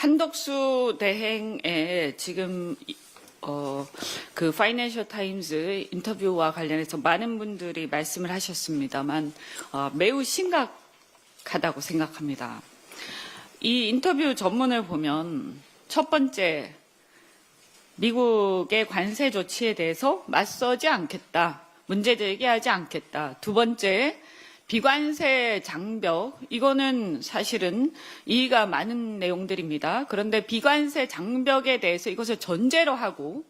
한덕수 대행의 지금 그 파이낸셜 타임즈 인터뷰와 관련해서 많은 분들이 말씀을 하셨습니다만 매우 심각하다고 생각합니다. 이 인터뷰 전문을 보면 첫 번째, 미국의 관세 조치에 대해서 맞서지 않겠다, 문제 제기하지 않겠다. 두 번째, 비관세 장벽, 이거는 사실은 이의가 많은 내용들입니다. 그런데 비관세 장벽에 대해서 이것을 전제로 하고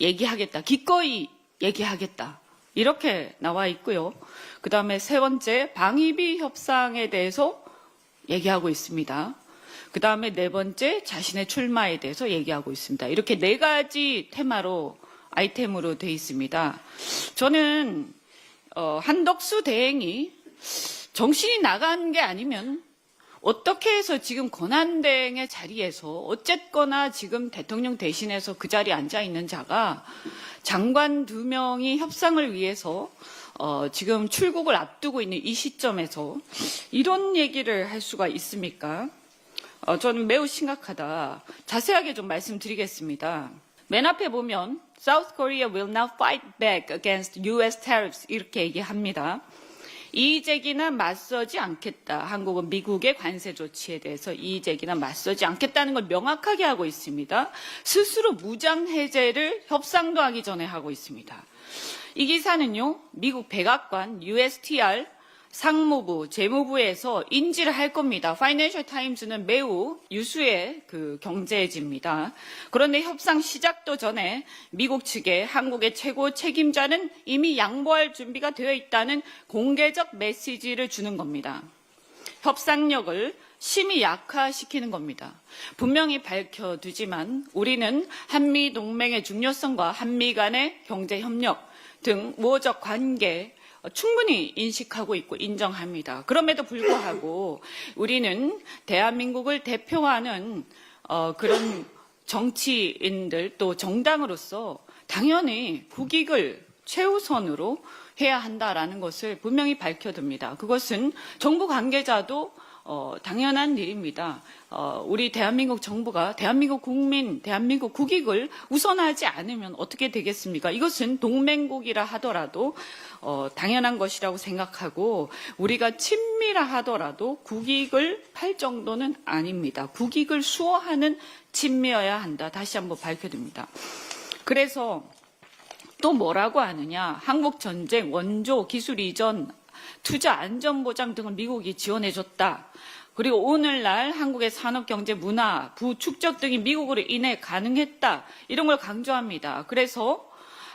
얘기하겠다, 기꺼이 얘기하겠다, 이렇게 나와 있고요. 그 다음에 세 번째, 방위비 협상에 대해서 얘기하고 있습니다. 그 다음에 네 번째, 자신의 출마에 대해서 얘기하고 있습니다. 이렇게 네 가지 테마로 아이템으로 되어 있습니다. 저는 한덕수 대행이 정신이 나간 게 아니면 어떻게 해서 지금 권한대행의 자리에서 어쨌거나 지금 대통령 대신해서 그 자리에 앉아 있는 자가 장관 2명이 협상을 위해서 지금 출국을 앞두고 있는 이 시점에서 이런 얘기를 할 수가 있습니까? 저는 매우 심각하다. 자세하게 좀 말씀드리겠습니다. 맨 앞에 보면 South Korea will now fight back against US tariffs 이렇게 얘기합니다. 이의제기나 맞서지 않겠다. 한국은 미국의 관세 조치에 대해서 이의제기나 맞서지 않겠다는 걸 명확하게 하고 있습니다. 스스로 무장해제를 협상도 하기 전에 하고 있습니다. 이 기사는요, 미국 백악관 USTR 상무부, 재무부에서 인지를 할 겁니다. 파이낸셜 타임즈는 매우 유수의 그 경제지입니다. 그런데 협상 시작도 전에 미국 측에 한국의 최고 책임자는 이미 양보할 준비가 되어 있다는 공개적 메시지를 주는 겁니다. 협상력을 심히 약화시키는 겁니다. 분명히 밝혀두지만 우리는 한미 동맹의 중요성과 한미 간의 경제 협력 등 우호적 관계 충분히 인식하고 있고 인정합니다. 그럼에도 불구하고 우리는 대한민국을 대표하는 그런 정치인들 또 정당으로서 당연히 국익을 최우선으로 해야 한다라는 것을 분명히 밝혀둡니다. 그것은 정부 관계자도 당연한 일입니다. 우리 대한민국 정부가 대한민국 국민, 대한민국 국익을 우선하지 않으면 어떻게 되겠습니까? 이것은 동맹국이라 하더라도 당연한 것이라고 생각하고 우리가 친미라 하더라도 국익을 팔 정도는 아닙니다. 국익을 수호하는 친미여야 한다. 다시 한번 밝혀둡니다. 그래서 또 뭐라고 하느냐? 한국전쟁, 원조, 기술 이전, 투자 안전보장 등을 미국이 지원해줬다. 그리고 오늘날 한국의 산업, 경제, 문화, 부축적 등이 미국으로 인해 가능했다. 이런 걸 강조합니다. 그래서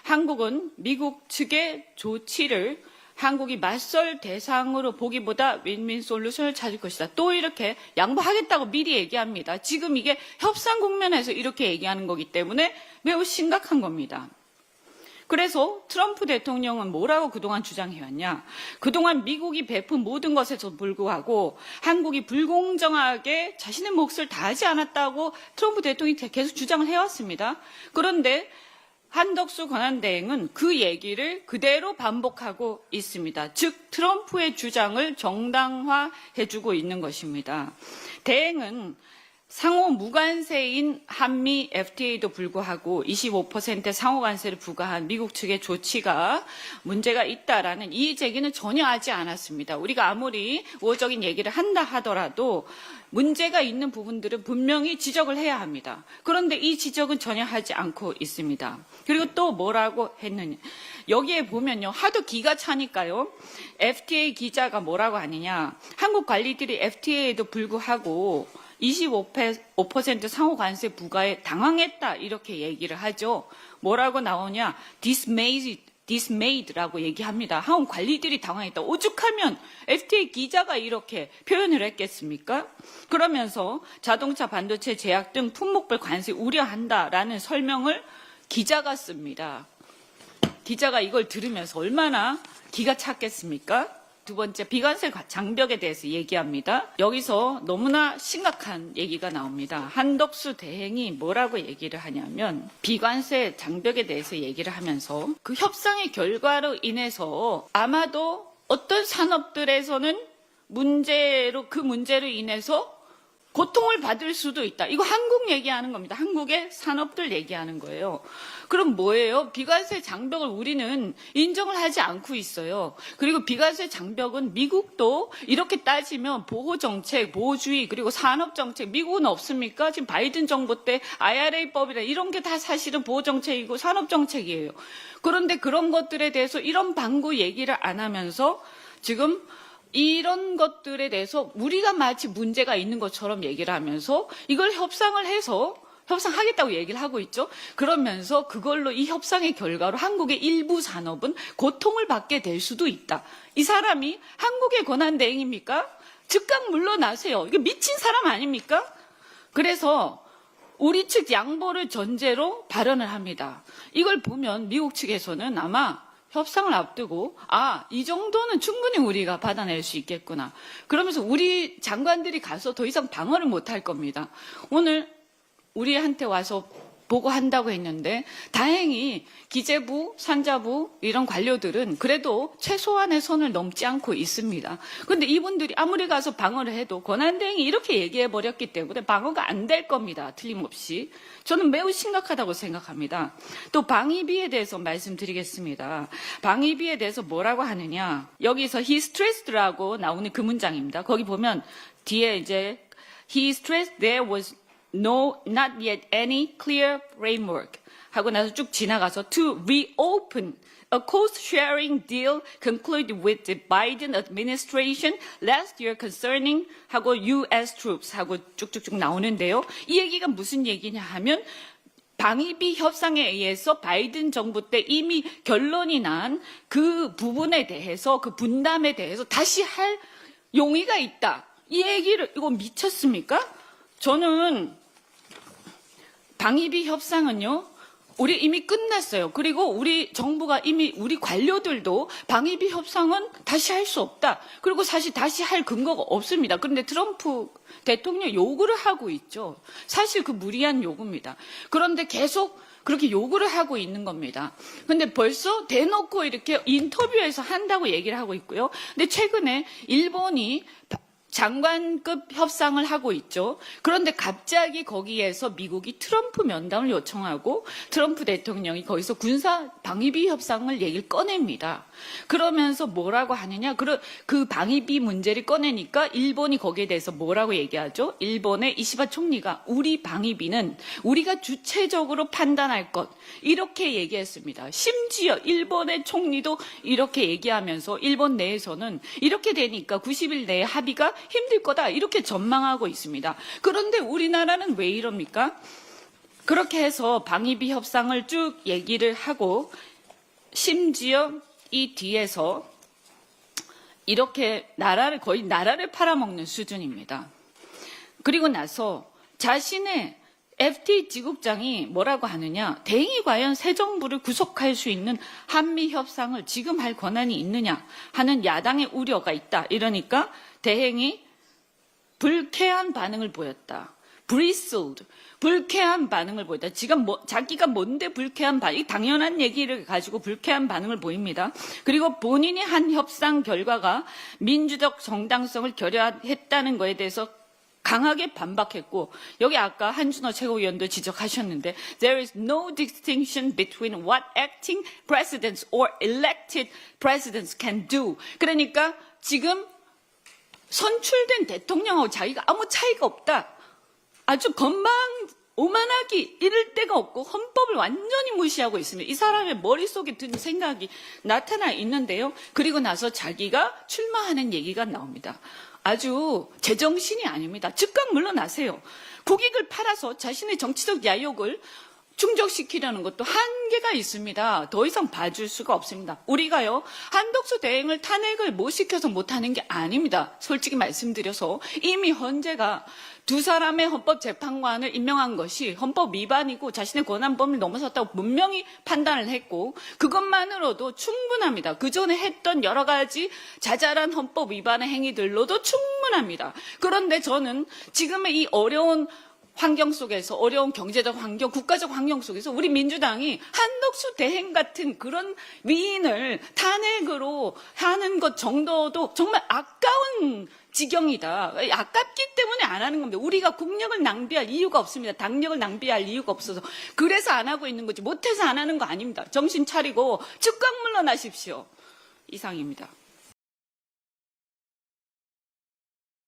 한국은 미국 측의 조치를 한국이 맞설 대상으로 보기보다 윈윈 솔루션을 찾을 것이다. 또 이렇게 양보하겠다고 미리 얘기합니다. 지금 이게 협상 국면에서 이렇게 얘기하는 거기 때문에 매우 심각한 겁니다. 그래서 트럼프 대통령은 뭐라고 그동안 주장해왔냐? 그동안 미국이 베푼 모든 것에도 불구하고 한국이 불공정하게 자신의 몫을 다하지 않았다고 트럼프 대통령이 계속 주장을 해왔습니다. 그런데 한덕수 권한대행은 그 얘기를 그대로 반복하고 있습니다. 즉 트럼프의 주장을 정당화해주고 있는 것입니다. 대행은 상호 무관세인 한미 FTA도 불구하고 25% 상호관세를 부과한 미국 측의 조치가 문제가 있다라는 이의 제기는 전혀 하지 않았습니다. 우리가 아무리 우호적인 얘기를 한다 하더라도 문제가 있는 부분들은 분명히 지적을 해야 합니다. 그런데 이 지적은 전혀 하지 않고 있습니다. 그리고 또 뭐라고 했느냐. 여기에 보면요. 하도 기가 차니까요. FTA 기자가 뭐라고 하느냐. 한국 관리들이 FTA에도 불구하고 25% 상호관세 부과에 당황했다 이렇게 얘기를 하죠. 뭐라고 나오냐? dismayed라고 얘기합니다. 한국 관리들이 당황했다. 오죽하면 FTA 기자가 이렇게 표현을 했겠습니까? 그러면서 자동차, 반도체, 제약 등 품목별 관세 우려한다라는 설명을 기자가 씁니다. 기자가 이걸 들으면서 얼마나 기가 찼겠습니까? 두 번째, 비관세 장벽에 대해서 얘기합니다. 여기서 너무나 심각한 얘기가 나옵니다. 한덕수 대행이 뭐라고 얘기를 하냐면 비관세 장벽에 대해서 얘기를 하면서 그 협상의 결과로 인해서 아마도 어떤 산업들에서는 그 문제로 인해서 고통을 받을 수도 있다. 이거 한국 얘기하는 겁니다. 한국의 산업들 얘기하는 거예요. 그럼 뭐예요? 비과세 장벽을 우리는 인정을 하지 않고 있어요. 그리고 비과세 장벽은 미국도 이렇게 따지면 보호정책, 보호주의, 그리고 산업정책, 미국은 없습니까? 지금 바이든 정부 때 IRA법이라 이런 게 다 사실은 보호정책이고 산업정책이에요. 그런데 그런 것들에 대해서 이런 방구 얘기를 안 하면서 지금 이런 것들에 대해서 우리가 마치 문제가 있는 것처럼 얘기를 하면서 이걸 협상을 해서 협상하겠다고 얘기를 하고 있죠. 그러면서 그걸로 이 협상의 결과로 한국의 일부 산업은 고통을 받게 될 수도 있다. 이 사람이 한국의 권한대행입니까? 즉각 물러나세요. 이거 미친 사람 아닙니까? 그래서 우리 측 양보를 전제로 발언을 합니다. 이걸 보면 미국 측에서는 아마 협상을 앞두고 이 정도는 충분히 우리가 받아낼 수 있겠구나. 그러면서 우리 장관들이 가서 더 이상 방어를 못할 겁니다. 오늘 우리한테 와서 보고한다고 했는데 다행히 기재부, 산자부 이런 관료들은 그래도 최소한의 선을 넘지 않고 있습니다. 그런데 이분들이 아무리 가서 방어를 해도 권한대행이 이렇게 얘기해버렸기 때문에 방어가 안 될 겁니다. 틀림없이. 저는 매우 심각하다고 생각합니다. 또 방위비에 대해서 말씀드리겠습니다. 방위비에 대해서 뭐라고 하느냐. 여기서 he stressed라고 나오는 그 문장입니다. 거기 보면 뒤에 이제 he stressed there was no, not yet any clear framework 하고 나서 쭉 지나가서 to reopen a cost-sharing deal concluded with the Biden administration last year concerning 하고 U.S. troops 하고 쭉쭉쭉 나오는데요. 이 얘기가 무슨 얘기냐 하면 방위비 협상에 의해서 바이든 정부 때 이미 결론이 난 그 부분에 대해서 그 분담에 대해서 다시 할 용의가 있다. 이 얘기를 이거 미쳤습니까? 저는 방위비 협상은요, 우리 이미 끝났어요. 그리고 우리 정부가 이미 우리 관료들도 방위비 협상은 다시 할 수 없다. 그리고 사실 다시 할 근거가 없습니다. 그런데 트럼프 대통령 요구를 하고 있죠. 사실 그 무리한 요구입니다. 그런데 계속 그렇게 요구를 하고 있는 겁니다. 근데 벌써 대놓고 이렇게 인터뷰에서 한다고 얘기를 하고 있고요. 근데 최근에 일본이 장관급 협상을 하고 있죠. 그런데 갑자기 거기에서 미국이 트럼프 면담을 요청하고 트럼프 대통령이 거기서 군사 방위비 협상을 얘기를 꺼냅니다. 그러면서 뭐라고 하느냐. 그 방위비 문제를 꺼내니까 일본이 거기에 대해서 뭐라고 얘기하죠. 일본의 이시바 총리가 우리 방위비는 우리가 주체적으로 판단할 것 이렇게 얘기했습니다. 심지어 일본의 총리도 이렇게 얘기하면서 일본 내에서는 이렇게 되니까 90일 내에 합의가 힘들 거다 이렇게 전망하고 있습니다. 그런데 우리나라는 왜 이럽니까? 그렇게 해서 방위비 협상을 쭉 얘기를 하고 심지어 이 뒤에서 이렇게 거의 나라를 팔아먹는 수준입니다. 그리고 나서 자신의 FTA 지국장이 뭐라고 하느냐. 대행이 과연 새 정부를 구속할 수 있는 한미 협상을 지금 할 권한이 있느냐 하는 야당의 우려가 있다. 이러니까 대행이 불쾌한 반응을 보였다. bristled, 불쾌한 반응을 보였다. 지금 자기가 뭔데 불쾌한 반응, 당연한 얘기를 가지고 불쾌한 반응을 보입니다. 그리고 본인이 한 협상 결과가 민주적 정당성을 결여했다는 것에 대해서 강하게 반박했고 여기 아까 한준호 최고위원도 지적하셨는데 there is no distinction between what acting presidents or elected presidents can do. 그러니까 지금 선출된 대통령하고 자기가 아무 차이가 없다. 아주 오만하기 이럴 데가 없고 헌법을 완전히 무시하고 있습니다. 이 사람의 머릿속에 든 생각이 나타나 있는데요. 그리고 나서 자기가 출마하는 얘기가 나옵니다. 아주 제정신이 아닙니다. 즉각 물러나세요. 국익을 팔아서 자신의 정치적 야욕을 충족시키려는 것도 한계가 있습니다. 더 이상 봐줄 수가 없습니다. 우리가요, 한덕수 대행을 탄핵을 못 시켜서 못하는 게 아닙니다. 솔직히 말씀드려서 이미 헌재가 두 사람의 헌법재판관을 임명한 것이 헌법 위반이고 자신의 권한 범위를 넘어섰다고 분명히 판단을 했고 그것만으로도 충분합니다. 그전에 했던 여러 가지 자잘한 헌법 위반의 행위들로도 충분합니다. 그런데 저는 지금의 이 어려운 환경 속에서 어려운 경제적 환경, 국가적 환경 속에서 우리 민주당이 한덕수 대행 같은 그런 위인을 탄핵으로 하는 것 정도도 정말 아까운 지경이다. 아깝기 때문에 안 하는 겁니다. 우리가 국력을 낭비할 이유가 없습니다. 당력을 낭비할 이유가 없어서. 그래서 안 하고 있는 거지. 못해서 안 하는 거 아닙니다. 정신 차리고 즉각 물러나십시오. 이상입니다.